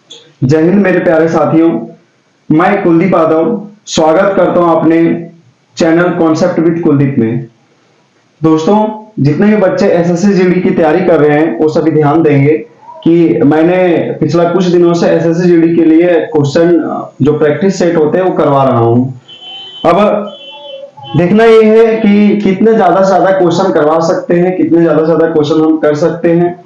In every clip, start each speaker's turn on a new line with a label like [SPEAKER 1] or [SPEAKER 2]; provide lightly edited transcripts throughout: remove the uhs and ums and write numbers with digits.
[SPEAKER 1] जय हिंद मेरे प्यारे साथियों। मैं कुलदीप यादव स्वागत करता हूं अपने चैनल कॉन्सेप्ट विद कुलदीप में। दोस्तों, जितने भी बच्चे एसएससी जीडी की तैयारी कर रहे हैं वो सभी ध्यान देंगे कि मैंने पिछला कुछ दिनों से एसएससी जीडी के लिए क्वेश्चन जो प्रैक्टिस सेट होते हैं वो करवा रहा हूं। अब देखना ये है कि कितने ज्यादा से ज्यादा क्वेश्चन करवा सकते हैं, कितने ज्यादा से ज्यादा क्वेश्चन हम कर सकते हैं।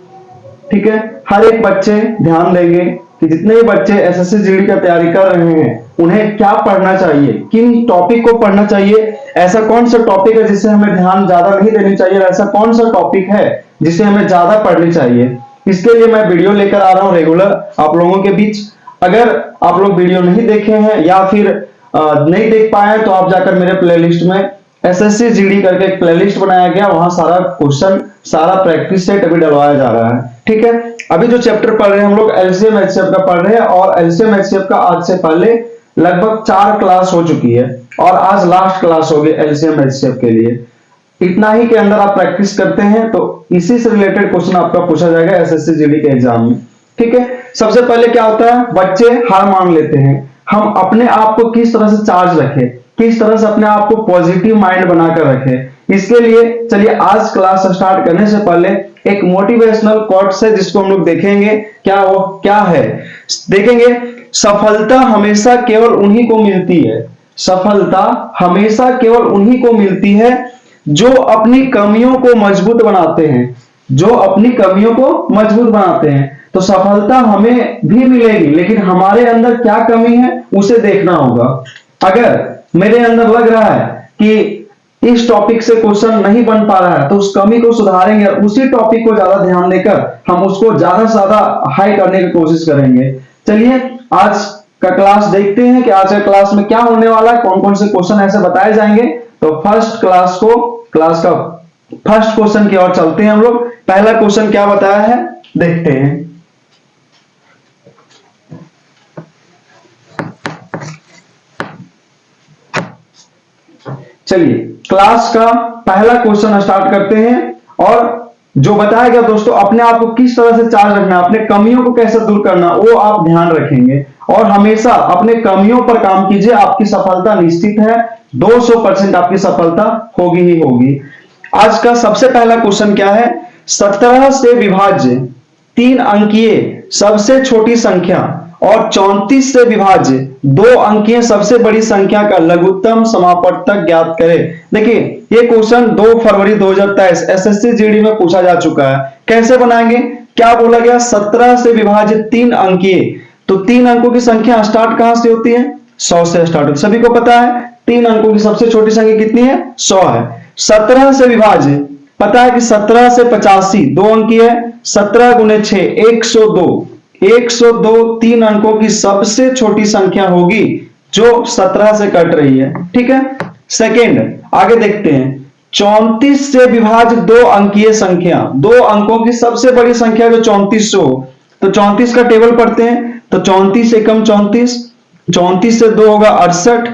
[SPEAKER 1] ठीक है, हर एक बच्चे ध्यान देंगे कि जितने भी बच्चे एसएससी जीडी का तैयारी कर रहे हैं उन्हें क्या पढ़ना चाहिए, किन टॉपिक को पढ़ना चाहिए, ऐसा कौन सा टॉपिक है जिससे हमें ध्यान ज्यादा नहीं देनी चाहिए, ऐसा कौन सा टॉपिक है जिसे हमें ज्यादा पढ़नी चाहिए। इसके लिए मैं वीडियो लेकर आ रहा हूं रेगुलर आप लोगों के बीच। अगर आप लोग वीडियो नहीं देखे हैं या फिर नहीं देख पाए तो आप जाकर मेरे प्लेलिस्ट में एसएससी जीडी करके एक प्लेलिस्ट बनाया गया, वहां सारा क्वेश्चन सारा प्रैक्टिस सेट अभी डलवाया जा रहा है। ठीक है, अभी जो चैप्टर पढ़ रहे हैं हम लोग एलसीएम एचसीएफ का पढ़ रहे हैं और एलसीएम एचसीएफ का आज से पहले लगभग 4 क्लास हो चुकी है और आज लास्ट क्लास होगी एलसीएम एचसीएफ के लिए। इतना ही के अंदर आप प्रैक्टिस करते हैं तो इसी से रिलेटेड क्वेश्चन आपका पूछा जाएगा एसएससी जीडी के एग्जाम में। ठीक है, सबसे पहले क्या होता है, बच्चे हार मान लेते हैं। हम अपने आप को किस तरह से चार्ज रखें, किस तरह से अपने आप को पॉजिटिव माइंड बनाकर रखें, इसके लिए चलिए आज क्लास स्टार्ट करने से पहले एक मोटिवेशनल कोट्स है जिसको हम लोग देखेंगे। क्या है देखेंगे। सफलता हमेशा केवल उन्हीं को मिलती है, सफलता हमेशा केवल उन्हीं को मिलती है जो अपनी कमियों को मजबूत बनाते हैं, जो अपनी कमियों को मजबूत बनाते हैं। तो सफलता हमें भी मिलेगी लेकिन हमारे अंदर क्या कमी है उसे देखना होगा। अगर मेरे अंदर लग रहा है कि इस टॉपिक से क्वेश्चन नहीं बन पा रहा है तो उस कमी को सुधारेंगे और उसी टॉपिक को ज्यादा ध्यान देकर हम उसको ज्यादा से ज्यादा हाई करने की कोशिश करेंगे। चलिए आज का क्लास देखते हैं कि आज का क्लास में क्या होने वाला है, कौन कौन से क्वेश्चन ऐसे बताए जाएंगे। तो क्लास का फर्स्ट क्वेश्चन की ओर चलते हैं हम लोग। पहला क्वेश्चन क्या बताया है देखते हैं। चलिए क्लास का पहला क्वेश्चन स्टार्ट करते हैं और जो बताया गया दोस्तों अपने आप को किस तरह से चार्ज रखना, अपने कमियों को कैसे दूर करना वो आप ध्यान रखेंगे और हमेशा अपने कमियों पर काम कीजिए। आपकी सफलता निश्चित है, 200% आपकी सफलता होगी ही होगी। आज का सबसे पहला क्वेश्चन क्या है, 17 से विभाज्य 3 अंकीय सबसे छोटी संख्या और 34 से विभाज्य 2 अंकीय सबसे बड़ी संख्या का लघुत्तम समापवर्तक ज्ञात करें। देखिए ये क्वेश्चन 2 फरवरी 2023 एसएससी जीडी में पूछा जा चुका है। कैसे बनाएंगे, क्या बोला गया, 17 से विभाजित 3 अंकीय। तो 3 अंकों की संख्या स्टार्ट कहां से होती है, 100 से स्टार्ट होती है। सभी को पता है 3 अंकों की सबसे छोटी संख्या कितनी है, 100 है। 17 से विभाजित पता है कि 17 से 85 2 अंकी है, 17 गुने 6 102 3 अंकों की सबसे छोटी संख्या होगी जो 17 से कट रही है। ठीक है, सेकेंड आगे देखते हैं। 34 से विभाजित 2 अंकीय संख्या, 2 अंकों की सबसे बड़ी संख्या जो 34 हो, तो 34 का टेबल पढ़ते हैं। तो 34 एकम 34, 34 से 2 होगा 68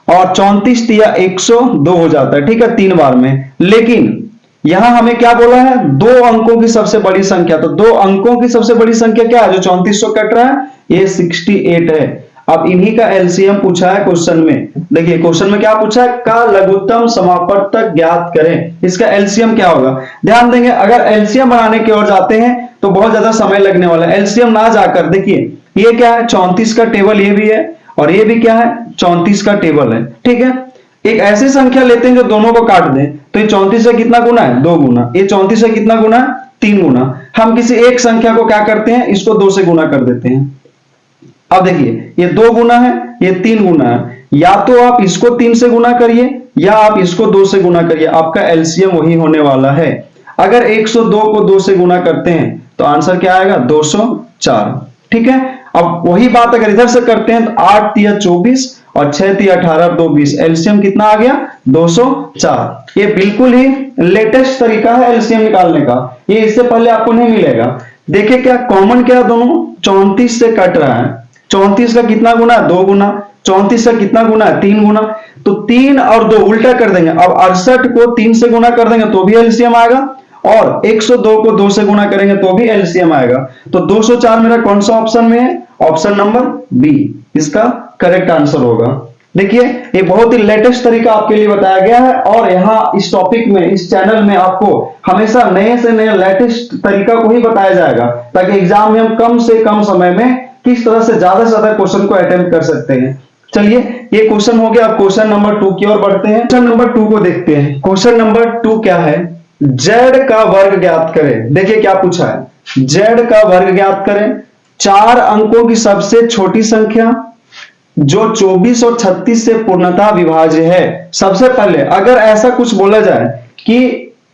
[SPEAKER 1] और 34 तिया 102 हो जाता है। ठीक है, 3 बार में। लेकिन यहां हमें क्या बोला है, 2 अंकों की सबसे बड़ी संख्या। तो 2 अंकों की सबसे बड़ी संख्या क्या है जो 3400 कट रहा है, ये 68 है। अब इन्हीं का एलसीएम पूछा है क्वेश्चन में। देखिए क्वेश्चन में क्या पूछा है, का लघुत्तम समापवर्तक ज्ञात करें। इसका एलसीएम क्या होगा, ध्यान देंगे। अगर एलसीएम बनाने की ओर जाते हैं तो बहुत ज्यादा समय लगने वाला है। एलसीएम ना जाकर देखिए ये क्या है, 34 का टेबल ये भी है और ये भी क्या है, 34 का टेबल है। ठीक है, एक ऐसी संख्या लेते हैं जो दोनों को काट दें। तो ये 34 से कितना गुना है, 2 गुना। ये 34 से कितना गुना है, 3 गुना। हम किसी एक संख्या को क्या करते हैं, इसको 2 से गुना कर देते हैं। अब देखिए ये 2 गुना है, ये 3 गुना है। या तो आप इसको 3 से गुना करिए या आप इसको 2 से गुना करिए, आपका एलसीएम वही होने वाला है। अगर 102 को 2 से गुना करते हैं तो आंसर क्या आएगा, 204। ठीक है, अब वही बात अगर इधर से करते हैं तो 8 तिया 24 और 6 तिया 18 2 20, एलसीएम कितना आ गया, 204। ये बिल्कुल ही लेटेस्ट तरीका है एलसीएम निकालने का, ये इससे पहले आपको नहीं मिलेगा। देखिए क्या कॉमन क्या दोनों, 34 से कट रहा है। 34 का कितना गुना है, 2 गुना। 34 का कितना गुना है, 3 गुना। तो 3 और 2 उल्टा कर देंगे। अब 68 को 3 से गुना कर देंगे तो भी एलसीएम आएगा और 102 को 2 से गुना करेंगे तो भी एलसीएम आएगा। तो 204 मेरा कौन सा ऑप्शन में है? ऑप्शन नंबर बी इसका करेक्ट आंसर होगा। देखिए ये बहुत ही लेटेस्ट तरीका आपके लिए बताया गया है और यहाँ इस टॉपिक में, इस चैनल में आपको हमेशा नए से नए लेटेस्ट तरीका को ही बताया जाएगा ताकि एग्जाम में हम कम से कम समय में किस तरह से ज्यादा क्वेश्चन को अटेम्प्ट कर सकते हैं। चलिए ये क्वेश्चन हो गया। अब क्वेश्चन नंबर 2 की ओर बढ़ते हैं। क्वेश्चन नंबर 2 को देखते हैं। क्वेश्चन नंबर 2 क्या है? z का वर्ग ज्ञात करें। देखिए क्या पूछा है, z का वर्ग ज्ञात करें। 4 अंकों की सबसे छोटी संख्या जो 24 और 36 से पूर्णतः विभाज्य है। सबसे पहले अगर ऐसा कुछ बोला जाए कि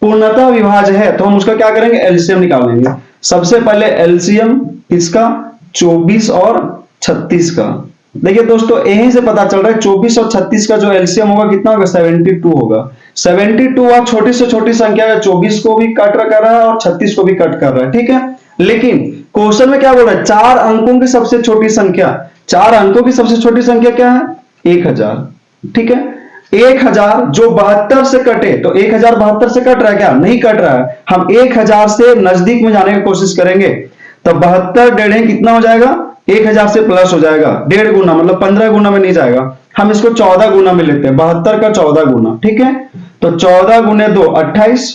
[SPEAKER 1] पूर्णतः विभाज्य है तो हम उसका क्या करेंगे? एलसीएम निकालेंगे। सबसे पहले एलसीएम इसका 24 और 36 का। देखिए दोस्तों यहीं से पता चल रहा है 24 और 36 का जो एलसीएम होगा कितना होगा? 72 होगा। 72 और छोटी से छोटी संख्या है, 24 को भी कट कर रहा है और 36 को भी कट कर रहा है, ठीक है। लेकिन क्वेश्चन में क्या बोल रहा है? 4 अंकों की सबसे छोटी संख्या। 4 अंकों की सबसे छोटी संख्या क्या है? 1000, ठीक है। 1000 जो 72 से कटे, तो 1000 72 से कट रहा है क्या? नहीं कट रहा है। हम 1000 से नजदीक में जाने की कोशिश करेंगे तो 72 डेढ़ कितना हो जाएगा? 1000 से प्लस हो जाएगा, 1.5 गुना, मतलब 15 गुना में नहीं जाएगा। हम इसको 14 गुना में लेते हैं, 72 का 14 गुना, ठीक है। तो 14 गुने 2 28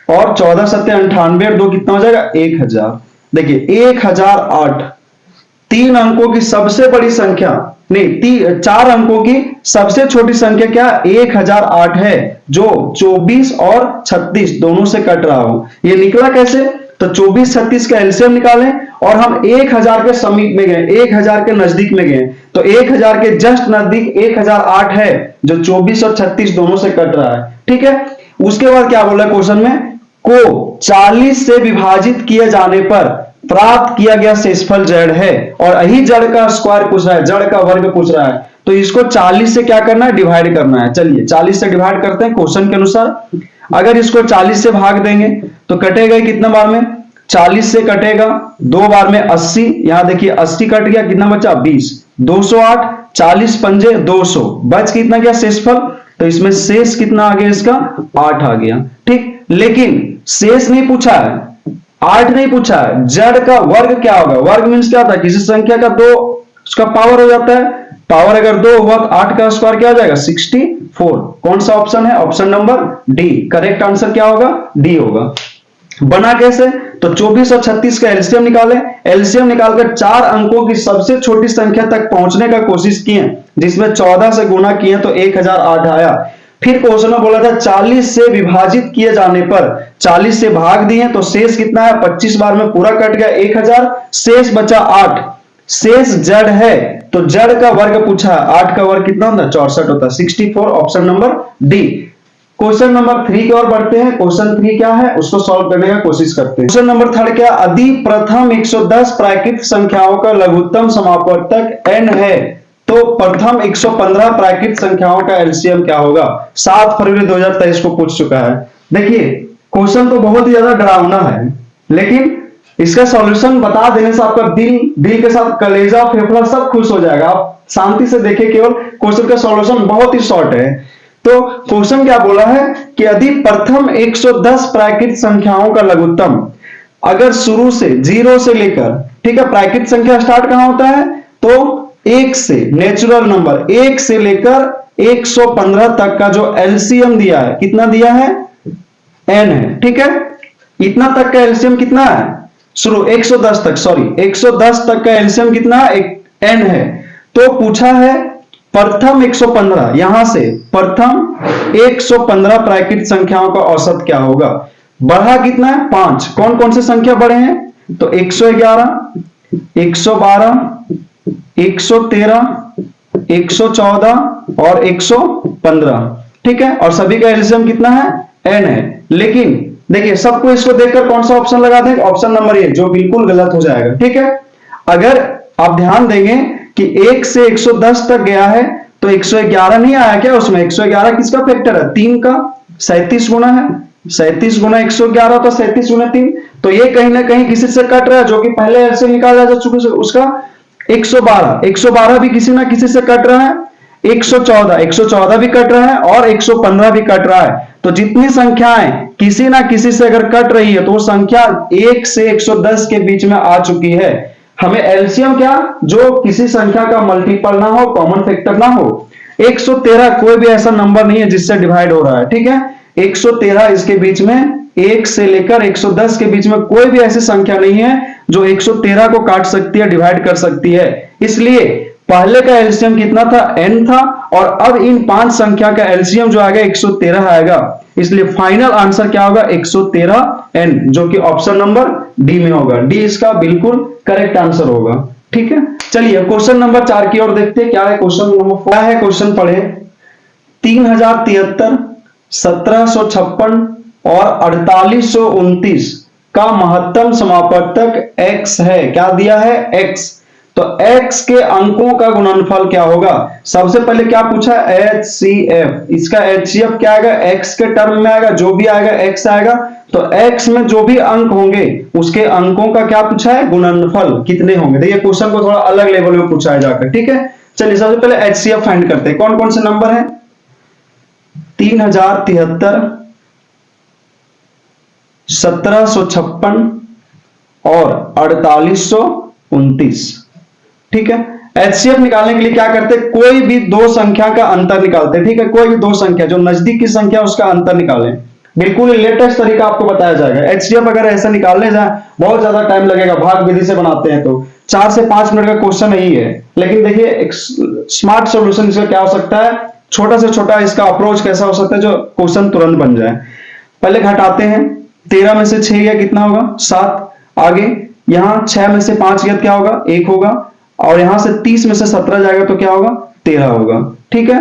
[SPEAKER 1] और 14 सत्ते 98 और 2 कितना हो जाएगा? 1000। देखिए 1008 3 अंकों की सबसे बड़ी संख्या, नहीं 4 अंकों की सबसे छोटी संख्या क्या? 1008 है जो 24 और 36 दोनों से कट रहा हो। ये निकला कैसे? तो 24 36 का एलसीएम निकालें और हम 1000 के समीप में गए, 1000 के नजदीक में गए, तो 1000 के जस्ट नजदीक 1008 है जो 24 और 36 दोनों से कट रहा है, ठीक है। उसके बाद क्या बोला क्वेश्चन में? को 40 से विभाजित किए जाने पर प्राप्त किया गया शेषफल z है और यही जड़ का स्क्वायर पूछ रहा है, जड़ का वर्ग पूछ रहा है। तो इसको 40 से क्या करना है? डिवाइड करना है। चलिए 40 से डिवाइड करते हैं क्वेश्चन के अनुसार। अगर इसको 40 से भाग देंगे तो कटेगा कितना बार में? 40 से कटेगा 2 बार में 80। यहां देखिए 80 कट गया, कितना बचा? 20। 208, 40 पंजे 200, बच कितना गया शेषफल? तो इसमें शेष कितना आ गया? इसका 8 आ गया, ठीक। लेकिन शेष नहीं पूछा है, 8 नहीं पूछा है, जड़ का वर्ग क्या होगा? वर्ग मीन्स क्या होता है? किसी संख्या का 2 उसका पावर हो जाता है। पावर अगर 2 हुआ तो 8 का स्क्वायर क्या हो जाएगा? 64। कौन सा ऑप्शन है? Option number D. Correct answer क्या होगा? डी होगा। बना कैसे? तो 24 और 36 का एलसीएम निकालें। एलसीएम निकालकर 4 अंकों की सबसे छोटी संख्या तक पहुंचने का कोशिश किए, जिसमें 14 से गुना किए तो 1008 आया। फिर क्वेश्चन में बोला था 40 से विभाजित किए जाने पर 40 से भाग दिए तो शेष कितना है? 25 बार में पूरा कट गया 1000, शेष बचा 8। शेष जड़ है तो जड़ का वर्ग पूछा है, 8 का वर्ग कितना होता है? 64 होता है, 64। Option number D. Question number 3 की ओर बढ़ते हैं। क्वेश्चन 3 क्या है उसको सॉल्व करने का कोशिश करते हैं। क्वेश्चन नंबर 3 क्या? यदि प्रथम 110 प्राकृतिक संख्याओं का लघुत्तम समापवर्तक n है तो प्रथम 115 प्राकृतिक संख्याओं का एलसीएम क्या होगा? 7 फरवरी 2023 को पूछ चुका है। देखिए क्वेश्चन तो बहुत ही ज्यादा डरावना है, लेकिन इसका सॉल्यूशन बता देने से आपका दिल के साथ कलेजा फेफड़ा सब खुश हो जाएगा। आप शांति से देखिए, केवल क्वेश्चन का सॉल्यूशन बहुत ही शॉर्ट है। तो क्वेश्चन क्या बोला है कि यदि प्रथम 110 प्राकृतिक संख्याओं का लघुत्तम, अगर शुरू से 0 से लेकर, ठीक है, प्राकृतिक संख्या स्टार्ट कहां होता है? तो 1 से, नेचुरल नंबर 1 से लेकर 115 तक का जो एलसीएम दिया है, कितना दिया है? n है, ठीक है। इतना तक का एलसीएम कितना है? शुरू 110 तक, सॉरी 110 तक का एलसीएम कितना है? n है। तो पूछा है प्रथम 115, यहां से प्रथम 115 प्राकृतिक संख्याओं का औसत क्या होगा? बढ़ा कितना है? 5। कौन कौन से संख्या बढ़े हैं? तो 111, 112, 113, 114 और 115, ठीक है। और सभी का एलसीएम कितना है? n है। लेकिन देखिए सबको इसको देखकर कौन सा ऑप्शन लगा देंगे? ऑप्शन नंबर ए, जो बिल्कुल गलत हो जाएगा, ठीक है। अगर आप ध्यान देंगे कि 1 से 110 तक गया है तो 111 नहीं आया क्या उसमें? 111 किसका फैक्टर है? 3 का, 37 गुना है, 37 गुना 111 तो 37 गुना 3। तो ये कहीं ना कहीं किसी से कट रहा है, जो कि पहले एलसीएम निकाला जा चुका है उसका 112 भी किसी ना किसी से कट रहा है। 114 भी कट रहा है और 115 भी कट रहा है। तो जितनी संख्याएं किसी ना किसी से अगर कट रही है तो वो संख्या 1 से 110 के बीच में आ चुकी है। हमें एलसीएम क्या, जो किसी संख्या का मल्टीपल ना हो, कॉमन फैक्टर ना हो। 113 कोई भी ऐसा नंबर नहीं है जिससे डिवाइड हो रहा है, ठीक है। 113 इसके बीच में 1 से लेकर 110 के बीच में कोई भी ऐसी संख्या नहीं है जो 113 को काट सकती है, डिवाइड कर सकती है। इसलिए पहले का एलसीएम कितना था, n था, और अब इन 5 संख्या का एलसीएम जो आएगा 113 आएगा। इसलिए फाइनल आंसर क्या होगा, 113n, जो कि ऑप्शन नंबर डी में होगा। डी इसका बिल्कुल करेक्ट आंसर होगा, ठीक है। चलिए क्वेश्चन नंबर 4 की ओर देखते हैं। क्या है क्वेश्चन नंबर 4 है, क्वेश्चन पढ़े। 3073, 1756 और 4829 का महत्तम समापवर्तक x है। क्या दिया है, x। तो x के अंकों का गुणनफल क्या होगा। सबसे पहले क्या पूछा, HCF। इसका HCF क्या आएगा, x के टर्म में आएगा, जो भी आएगा x आएगा। तो x में जो भी अंक होंगे उसके अंकों का क्या पूछा है, गुणनफल कितने होंगे। देखिए क्वेश्चन को थोड़ा अलग लेवल में पूछा है जाकर, ठीक है। चलिए सबसे पहले HCF फाइंड करते हैं। कौन कौन से नंबर है, 3073, 1756 और 4829, ठीक है। HCF निकालने के लिए क्या करते हैं, कोई भी दो संख्या का अंतर निकालते हैं, ठीक है। कोई भी दो संख्या जो नजदीक की संख्या उसका अंतर निकालें। बिल्कुल लेटेस्ट तरीका आपको बताया जाएगा। HCF अगर ऐसा निकालने जाए बहुत ज्यादा टाइम लगेगा, भाग विधि से बनाते हैं तो 4 से 5 मिनट का क्वेश्चन नहीं है। लेकिन देखिए एक स्मार्ट सॉल्यूशन इसका क्या हो सकता है, छोटा से छोटा इसका अप्रोच कैसा हो सकता है जो क्वेश्चन तुरंत बन जाए। पहले घटाते हैं, 13 में से 6 गया कितना होगा, 7। आगे यहां 6 में से 5 गया क्या होगा, 1 होगा। और यहां से 30 में से 17 जाएगा तो क्या होगा, 13 होगा, ठीक है।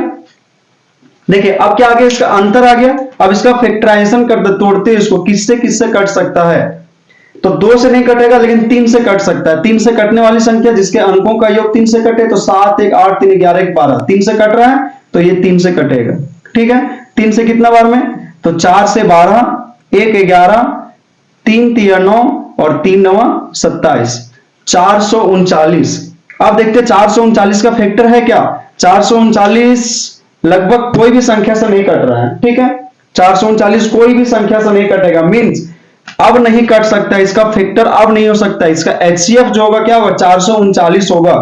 [SPEAKER 1] देखिए अब क्या आ गया, इसका अंतर आ गया। अब इसका फैक्टराइजेशन कर दे, तोड़ते हैं इसको, किससे किससे कट सकता है। तो 2 से नहीं कटेगा लेकिन 3 से कट सकता है। 3 से कटने वाली संख्या जिसके अंकों का योग 3 से कटे, तो 7, 1, 8, 3, 11, 1, 12। 3 से कट रहा है तो ये 3 से कटेगा, ठीक है। 3 से कितना बार में, तो 4 से 12, 1 11, 3 3 9 और 3 9 27, 439। अब देखते हैं 439 का फैक्टर है क्या। 439 लगभग कोई भी संख्या से नहीं कट रहा है, ठीक है। 439 कोई भी संख्या से नहीं कटेगा, मींस अब नहीं कट सकता, इसका फैक्टर अब नहीं हो सकता। इसका HCF जो होगा क्या होगा, 439 होगा।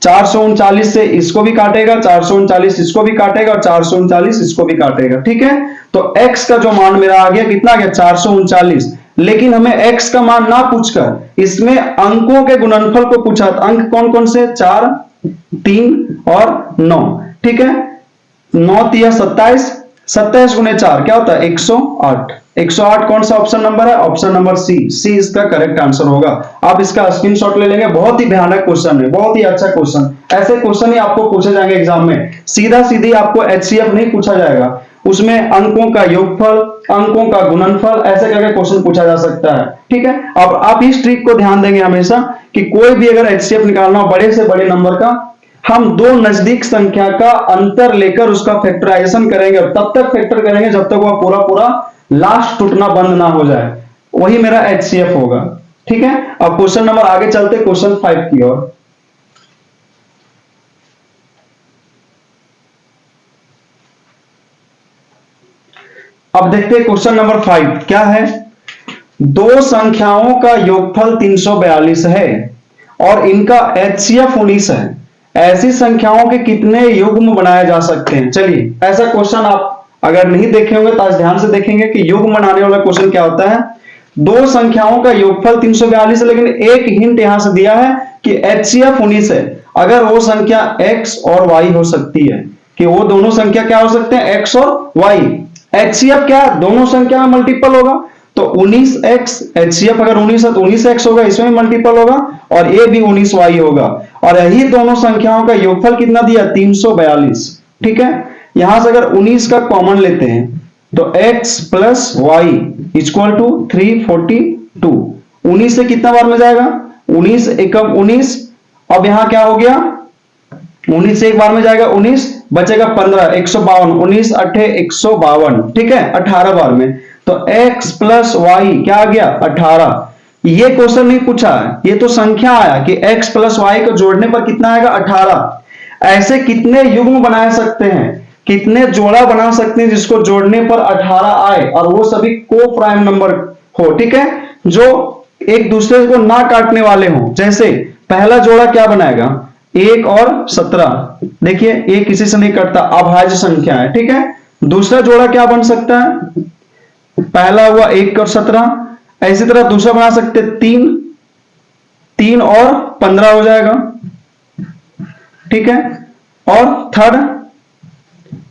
[SPEAKER 1] 439 से इसको भी काटेगा, 439 इसको भी काटेगा और 439 इसको भी काटेगा, ठीक है। तो x का जो मान मेरा आ गया, कितना आ गया, 439। लेकिन हमें x का मान ना पूछकर इसमें अंकों के गुणनफल को पूछा। अंक कौन कौन से, 4, 3 और 9, ठीक है। 9 3 27, 27 गुने 4 क्या होता है, 108। 108 कौन सा ऑप्शन नंबर है, ऑप्शन नंबर सी इसका करेक्ट आंसर होगा। आप इसका स्क्रीनशॉट ले लेंगे। बहुत ही भयानक क्वेश्चन है, बहुत ही अच्छा क्वेश्चन। ऐसे क्वेश्चन ही आपको पूछे जाएंगे एग्जाम में। सीधा सीधी आपको HCF नहीं पूछा जाएगा, उसमें अंकों का योगफल, अंकों का गुणनफल, ऐसे करके क्वेश्चन पूछा जा सकता है, ठीक है। अब आप इस ट्रिक को ध्यान देंगे हमेशा कि कोई भी अगर HCF निकालना हो बड़े से बड़े नंबर का, हम दो नजदीक संख्या का अंतर लेकर उसका फैक्टराइजेशन करेंगे और तब तक फैक्टर करेंगे जब तक वह पूरा पूरा लास्ट टूटना बंद ना हो जाए। वही मेरा HCF होगा, ठीक है। अब क्वेश्चन नंबर आगे चलते, क्वेश्चन 5 की ओर। अब देखते हैं क्वेश्चन नंबर 5 क्या है। दो संख्याओं का योगफल 342 है और इनका HCF 19 है। ऐसी संख्याओं के कितने युग्म बनाए जा सकते हैं। चलिए ऐसा क्वेश्चन आप अगर नहीं देखे होंगे तो आज ध्यान से देखेंगे कि युग्म बनाने वाला क्वेश्चन क्या होता है। दो संख्याओं का योगफल 342 है, लेकिन एक हिंट यहां से दिया है कि HCF 19 है। अगर वो संख्या x और y हो सकती है, कि वो दोनों संख्या क्या हो सकते हैं, x और y। HCF क्या, दोनों संख्या में मल्टीपल होगा, तो 19x, HCF अगर 19 है तो 19x होगा, इसमें मल्टीपल होगा, और ये भी 19y होगा। और यही दोनों संख्याओं का योगफल कितना दिया, 342, ठीक है। यहां से अगर 19 का कॉमन लेते हैं तो x plus y equal to 342। 19 से कितना बार में जाएगा, 19 एकम 19। अब यहां क्या हो गया, 19 से एक बार में जाएगा 19, बचेगा 15, 152, 19 8 152, ठीक है, 18 बार में। तो x प्लस वाई क्या आ गया, 18। ये क्वेश्चन नहीं पूछा है, ये तो संख्या आया कि x प्लस वाई को जोड़ने पर कितना आएगा, 18। ऐसे कितने युग्म बना सकते हैं, कितने जोड़ा बना सकते हैं जिसको जोड़ने पर 18 आए और वो सभी को प्राइम नंबर हो, ठीक है, जो एक दूसरे को ना काटने वाले हो। जैसे पहला जोड़ा क्या बनाएगा, 1 और 17, देखिए एक किसी से नहीं कटता, अभाज्य संख्या है, ठीक है। दूसरा जोड़ा क्या बन सकता है, पहला हुआ 1 और 17, इसी तरह दूसरा बना सकते 3 और 15 हो जाएगा, ठीक है। और थर्ड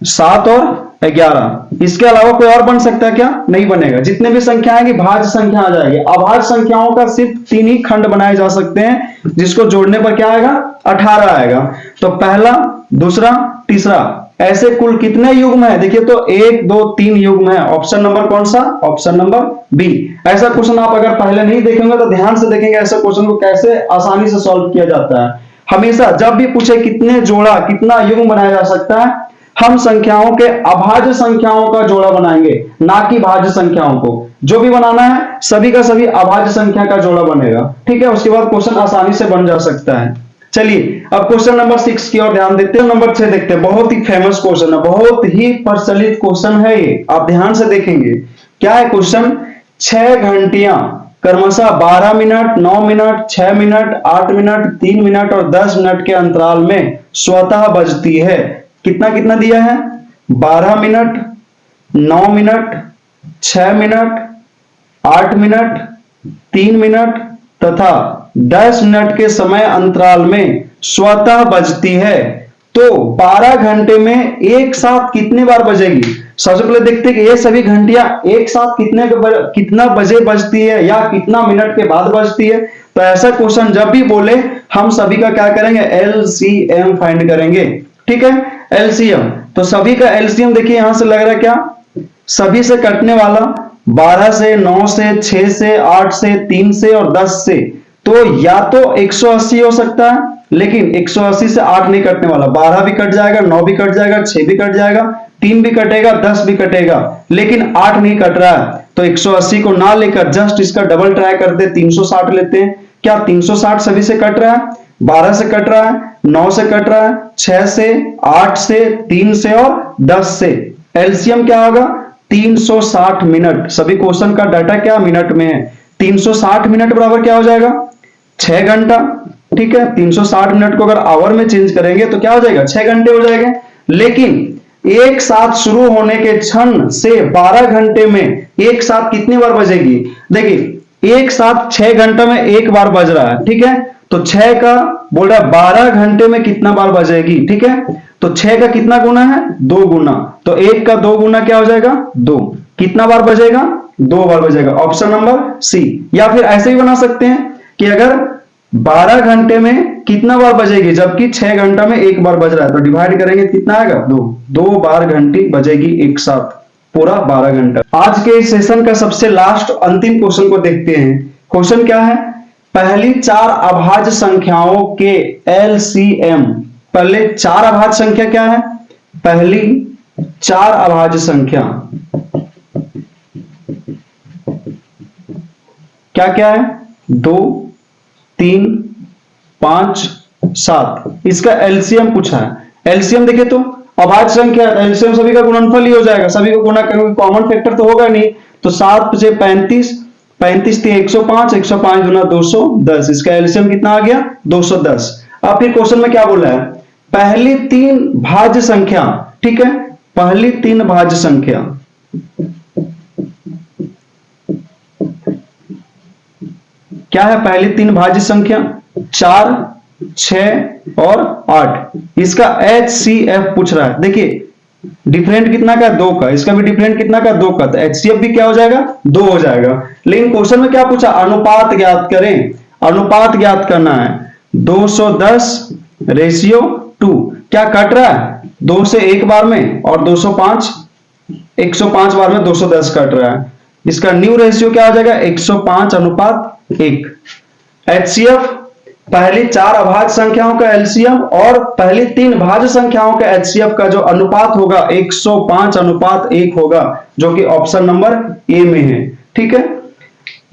[SPEAKER 1] 7 और 11, इसके अलावा कोई और बन सकता है क्या, नहीं बनेगा। जितने भी संख्या आएंगी भाज्य संख्या आ जाएगी। अभाज्य संख्याओं का सिर्फ 3 ही खंड बनाए जा सकते हैं जिसको जोड़ने पर क्या आएगा, 18 आएगा। तो पहला, दूसरा, तीसरा, ऐसे कुल कितने युग्म है, देखिए तो 1 2 3 युग्म है। ऑप्शन नंबर कौन सा, ऑप्शन नंबर बी। ऐसा क्वेश्चन आप अगर पहले नहीं देखेंगे तो ध्यान से देखेंगे ऐसे क्वेश्चन को कैसे आसानी से सॉल्व किया जाता है। हमेशा जब भी पूछे कितने जोड़ा, कितना युग्म बनाया जा सकता है, हम संख्याओं के अभाज्य संख्याओं का जोड़ा बनाएंगे, ना कि भाज्य संख्याओं को। जो भी बनाना है सभी का सभी अभाज्य संख्या का जोड़ा बनेगा, ठीक है। उसके बाद क्वेश्चन आसानी से बन जा सकता है। चलिए अब क्वेश्चन नंबर 6 की ओर ध्यान देते हैं। नंबर 6 देखते हैं, बहुत ही फेमस क्वेश्चन है, बहुत ही प्रचलित क्वेश्चन है ये, आप ध्यान से देखेंगे। क्या है क्वेश्चन, 6 घंटियां क्रमशः 12 minute, 9 minute, 6 minute, 8 minute, 3 minute और 10 मिनट के अंतराल में स्वतः बजती है। कितना कितना दिया है, 12 minute, 9 minute, 6 minute, 8 minute, 3 minute तथा 10 मिनट के समय अंतराल में स्वतः बजती है। तो 12 घंटे में एक साथ कितने बार बजेगी। सबसे पहले देखते हैं कि ये सभी घंटियां एक साथ कितना बजे बजती है या कितना मिनट के बाद बजती है। तो ऐसा क्वेश्चन जब भी बोले हम सभी का क्या करेंगे, एलसीएम फाइंड करेंगे, ठीक है। एलसीएम, तो सभी का एलसीएम देखिए यहां से लग रहा है क्या, सभी से कटने वाला 12 से, 9 से, 6 से, 8 से, 3 से और 10 से। तो या तो 180 हो सकता है, लेकिन 180 से 8 नहीं कटने वाला, 12 भी कट जाएगा, 9 भी कट जाएगा, 6 भी कट जाएगा, 3 भी कटेगा, 10 भी कटेगा, लेकिन 8 नहीं कट रहा है। तो 180 को ना लेकर जस्ट इसका डबल ट्राई करते, 360 लेते हैं। क्या 360 सभी से कट रहा है, 12 से कट रहा है, 9 से कट रहा है, 6 से, 8 से, 3 से और 10 से। एलसीएम क्या होगा, 360 मिनट। सभी क्वेश्चन का डाटा क्या मिनट में है, 360 मिनट बराबर क्या हो जाएगा, 6 घंटा, ठीक है। 360 मिनट को अगर आवर में चेंज करेंगे तो क्या हो जाएगा, 6 घंटे हो जाएंगे। लेकिन एक साथ शुरू होने के क्षण से 12 घंटे में एक साथ कितनी बार बजेगी, देखिए एक साथ 6 घंटा में एक बार बज रहा है, ठीक है। तो 6 का बोल रहा है 12 घंटे में कितना बार बजेगी, ठीक है। तो 6 का कितना गुना है, 2 गुना, तो 1 का 2 गुना क्या हो जाएगा, 2। कितना बार बजेगा, 2 बार बजेगा, ऑप्शन नंबर सी। या फिर ऐसे ही बना सकते हैं कि अगर 12 घंटे में कितना बार बजेगी जबकि 6 घंटा में एक बार बज रहा है, तो डिवाइड करेंगे कितना आएगा, 2 बार घंटी बजेगी एक साथ, पूरा 12 घंटा। आज के इस सेशन का सबसे लास्ट अंतिम क्वेश्चन को देखते हैं। क्वेश्चन क्या है, पहली 4 अभाज्य संख्याओं के एलसीएम। पहले 4 अभाज्य संख्या क्या है, पहली 4 अभाज्य संख्या क्या क्या है, 2 3 5 7। इसका एलसीएम पूछा है। एलसीएम देखे तो अभाज्य संख्या, एलसीएम सभी का गुणनफल ही हो जाएगा, सभी को गुणा करेंगे, कॉमन फैक्टर तो होगा नहीं। तो 7 से 35, 35 से 105, 105 गुना 210, इसका एलसीएम कितना आ गया, 210। अब फिर क्वेश्चन में क्या बोला है, पहली 3 भाज्य संख्या, ठीक है, पहली 3 भाज्य संख्या क्या है, पहली 3 भाज्य संख्या 4, 6 और 8। इसका HCF पूछ रहा है। देखिए डिफरेंट कितना का, 2 का, इसका भी डिफरेंट कितना का, 2 का, तो HCF भी क्या हो जाएगा, 2 हो जाएगा। लेकिन क्वेश्चन में क्या पूछा, अनुपात ज्ञात करें। अनुपात ज्ञात करना है, 210:2। क्या कट रहा है, 2 से 1 बार में, और 105 बार में 210 कट रहा है। इसका न्यू रेशियो क्या हो जाएगा, 105:1। HCF पहली 4 अभाज्य संख्याओं का एलसीएम और पहली 3 भाज्य संख्याओं का HCF का जो अनुपात होगा 105:1 होगा, जो कि ऑप्शन नंबर ए में है, ठीक है।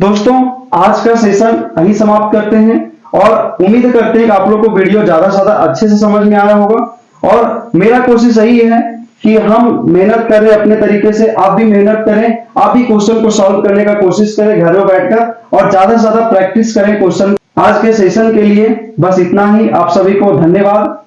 [SPEAKER 1] दोस्तों आज का सेशन यहीं समाप्त करते हैं और उम्मीद करते हैं कि आप लोग को वीडियो ज्यादा से ज्यादा अच्छे से समझ में आया होगा। और मेरा कोशिश यही है कि हम मेहनत करें अपने तरीके से, आप भी मेहनत करें, आप भी क्वेश्चन को सॉल्व करने का कोशिश करें घर में बैठकर, और ज्यादा से ज्यादा प्रैक्टिस करें क्वेश्चन। आज के सेशन के लिए बस इतना ही। आप सभी को धन्यवाद।